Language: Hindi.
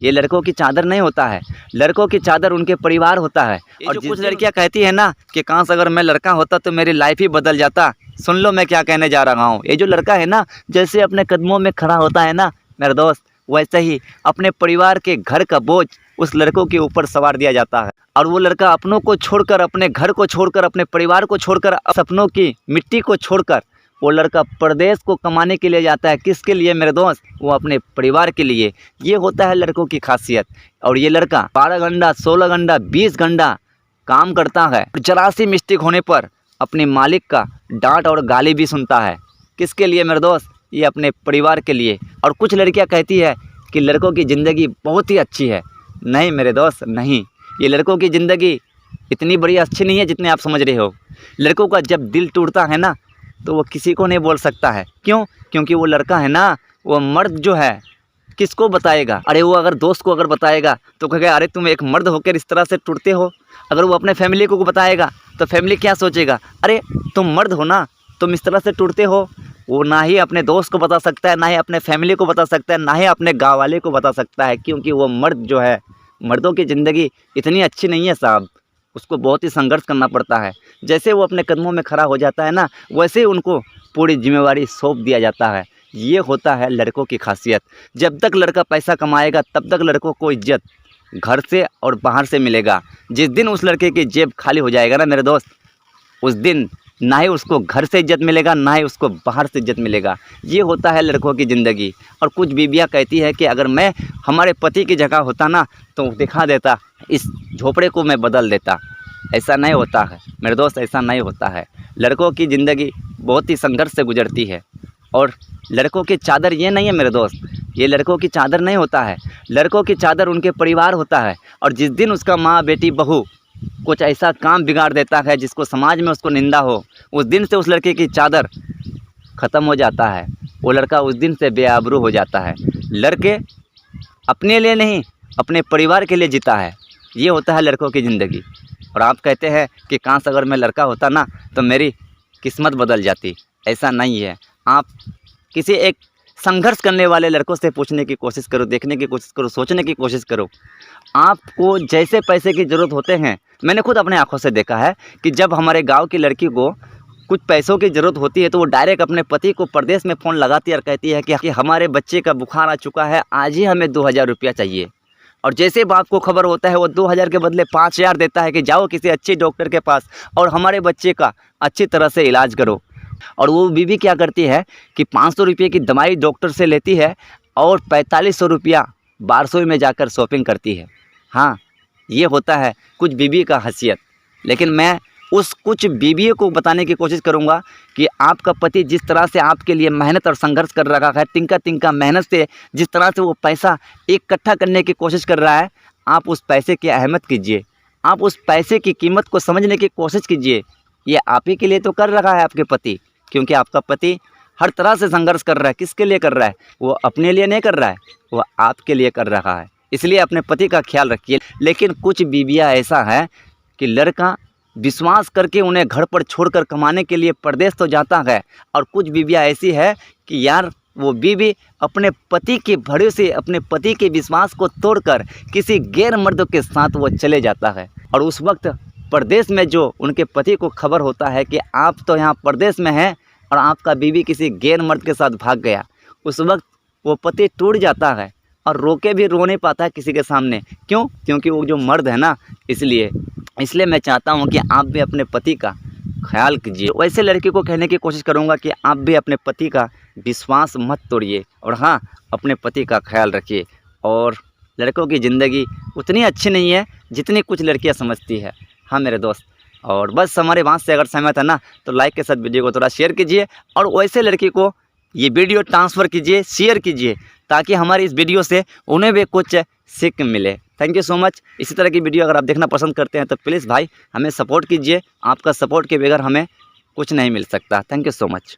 ये लड़कों की चादर नहीं होता है, लड़कों की चादर उनके परिवार होता है। और जो कुछ लड़कियां कहती है ना कि काश अगर मैं लड़का होता तो मेरी लाइफ ही बदल जाता, सुन लो मैं क्या कहने जा रहा हूँ। ये जो लड़का है ना, जैसे अपने कदमों में खड़ा होता है ना मेरे दोस्त, वैसे ही अपने परिवार के घर का बोझ उस लड़कों के ऊपर सवार दिया जाता है। और वो लड़का अपनों को छोड़कर, अपने घर को छोड़कर, अपने परिवार को छोड़कर, सपनों की मिट्टी को छोड़कर वो लड़का परदेश को कमाने के लिए जाता है। किसके लिए मेरे दोस्त? वो अपने परिवार के लिए। ये होता है लड़कों की खासियत। और ये लड़का 12 घंटा, 16 घंटा, 20 घंटा काम करता है, जरा सी मिस्टेक होने पर अपने मालिक का डांट और गाली भी सुनता है। किसके लिए मेरे दोस्त? ये अपने परिवार के लिए। और कुछ लड़कियां कहती है कि लड़कों की ज़िंदगी बहुत ही अच्छी है। नहीं मेरे दोस्त, नहीं, ये लड़कों की ज़िंदगी इतनी बड़ी अच्छी नहीं है जितने आप समझ रहे हो। लड़कों का जब दिल टूटता है ना, तो वो किसी को नहीं बोल सकता है। क्यों? क्योंकि वो लड़का है ना, वो मर्द जो है किसको बताएगा? अरे वो अगर दोस्त को अगर बताएगा तो कहेगा अरे तुम एक मर्द होकर इस तरह से टूटते हो। अगर वो अपने फैमिली को बताएगा तो फैमिली क्या सोचेगा? अरे तुम मर्द हो ना, तुम इस तरह से टूटते हो। वो ना ही अपने दोस्त को बता सकता है, ना ही अपने फैमिली को बता सकता है, ना ही अपने गाँव वाले को बता सकता है। क्योंकि वो मर्द जो है, मर्दों की ज़िंदगी इतनी अच्छी नहीं है साहब, उसको बहुत ही संघर्ष करना पड़ता है। जैसे वो अपने कदमों में खड़ा हो जाता है ना, वैसे ही उनको पूरी जिम्मेवारी सौंप दिया जाता है। ये होता है लड़कों की खासियत। जब तक लड़का पैसा कमाएगा तब तक लड़कों को इज्जत घर से और बाहर से मिलेगा। जिस दिन उस लड़के की जेब खाली हो जाएगा ना मेरे दोस्त, उस दिन ना ही उसको घर से इज्जत मिलेगा, ना ही उसको बाहर से इज्जत मिलेगा। ये होता है लड़कों की ज़िंदगी। और कुछ बीवियाँ कहती है कि अगर मैं हमारे पति की जगह होता ना तो दिखा देता, इस झोपड़े को मैं बदल देता। ऐसा नहीं होता है मेरे दोस्त, ऐसा नहीं होता है। लड़कों की ज़िंदगी बहुत ही संघर्ष से गुजरती है। और लड़कों की चादर ये नहीं है मेरे दोस्त, ये लड़कों की चादर नहीं होता है, लड़कों की चादर उनके परिवार होता है। और जिस दिन उसका माँ, बेटी, बहू कुछ ऐसा काम बिगाड़ देता है जिसको समाज में उसको निंदा हो, उस दिन से उस लड़के की चादर ख़त्म हो जाता है। वो लड़का उस दिन से बेआबरू हो जाता है। लड़के अपने लिए नहीं, अपने परिवार के लिए जीता है। ये होता है लड़कों की ज़िंदगी। और आप कहते हैं कि काश अगर मैं लड़का होता ना तो मेरी किस्मत बदल जाती। ऐसा नहीं है। आप किसी एक संघर्ष करने वाले लड़कों से पूछने की कोशिश करो, देखने की कोशिश करो, सोचने की कोशिश करो। आपको जैसे पैसे की ज़रूरत होते हैं, मैंने खुद अपने आँखों से देखा है कि जब हमारे गांव की लड़की को कुछ पैसों की ज़रूरत होती है तो वो डायरेक्ट अपने पति को प्रदेश में फ़ोन लगाती है और कहती है कि हमारे बच्चे का बुखार आ चुका है, आज ही हमें 2000 रुपया चाहिए। और जैसे बाप को खबर होता है वो 2000 के बदले 5000 देता है कि जाओ किसी अच्छे डॉक्टर के पास और हमारे बच्चे का अच्छी तरह से इलाज करो। और वो बीवी क्या करती है कि 500 रुपये की दवाई डॉक्टर से लेती है और 4500 रुपया बारसोई में जाकर शॉपिंग करती है। हाँ, ये होता है कुछ बीवी का हैसियत। लेकिन मैं उस कुछ बीवियों को बताने की कोशिश करूंगा कि आपका पति जिस तरह से आपके लिए मेहनत और संघर्ष कर रहा है, तिनका तिनका मेहनत से जिस तरह से वो पैसा इकट्ठा करने की कोशिश कर रहा है, आप उस पैसे की अहमियत कीजिए, आप उस पैसे की कीमत को समझने की कोशिश कीजिए। ये आप ही के लिए तो कर रहा है आपके पति, क्योंकि आपका पति हर तरह से संघर्ष कर रहा है। किसके लिए कर रहा है? वो अपने लिए नहीं कर रहा है, वो आपके लिए कर रहा है। इसलिए अपने पति का ख्याल रखिए। लेकिन कुछ बीवियाँ ऐसा है कि लड़का विश्वास करके उन्हें घर पर छोड़कर कमाने के लिए परदेश तो जाता है, और कुछ बीवियाँ ऐसी है कि यार वो बीवी अपने पति के भरोसे, अपने पति के विश्वास को तोड़कर किसी गैर मर्द के साथ वो चले जाता है। और उस वक्त परदेश में जो उनके पति को खबर होता है कि आप तो यहाँ परदेश में हैं और आपका बीवी किसी गैर मर्द के साथ भाग गया, उस वक्त वो पति टूट जाता है और रोके भी रो नहीं पाता है किसी के सामने। क्यों? क्योंकि वो जो मर्द है ना, इसलिए मैं चाहता हूँ कि आप भी अपने पति का ख्याल कीजिए। वैसे लड़की को कहने की कोशिश करूँगा कि आप भी अपने पति का विश्वास मत तोड़िए, और हाँ, अपने पति का ख्याल रखिए। और लड़कों की ज़िंदगी उतनी अच्छी नहीं है जितनी कुछ लड़कियाँ समझती है। हाँ मेरे दोस्त, और बस हमारे बात से अगर सहमत है ना तो लाइक के साथ वीडियो को थोड़ा शेयर कीजिए, और वैसे लड़की को ये वीडियो ट्रांसफ़र कीजिए, शेयर कीजिए, ताकि हमारी इस वीडियो से उन्हें भी कुछ सीख मिले। Thank you so much. इसी तरह की वीडियो अगर आप देखना पसंद करते हैं तो प्लीज़ भाई हमें सपोर्ट कीजिए। आपका सपोर्ट के बगैर हमें कुछ नहीं मिल सकता। Thank you so much.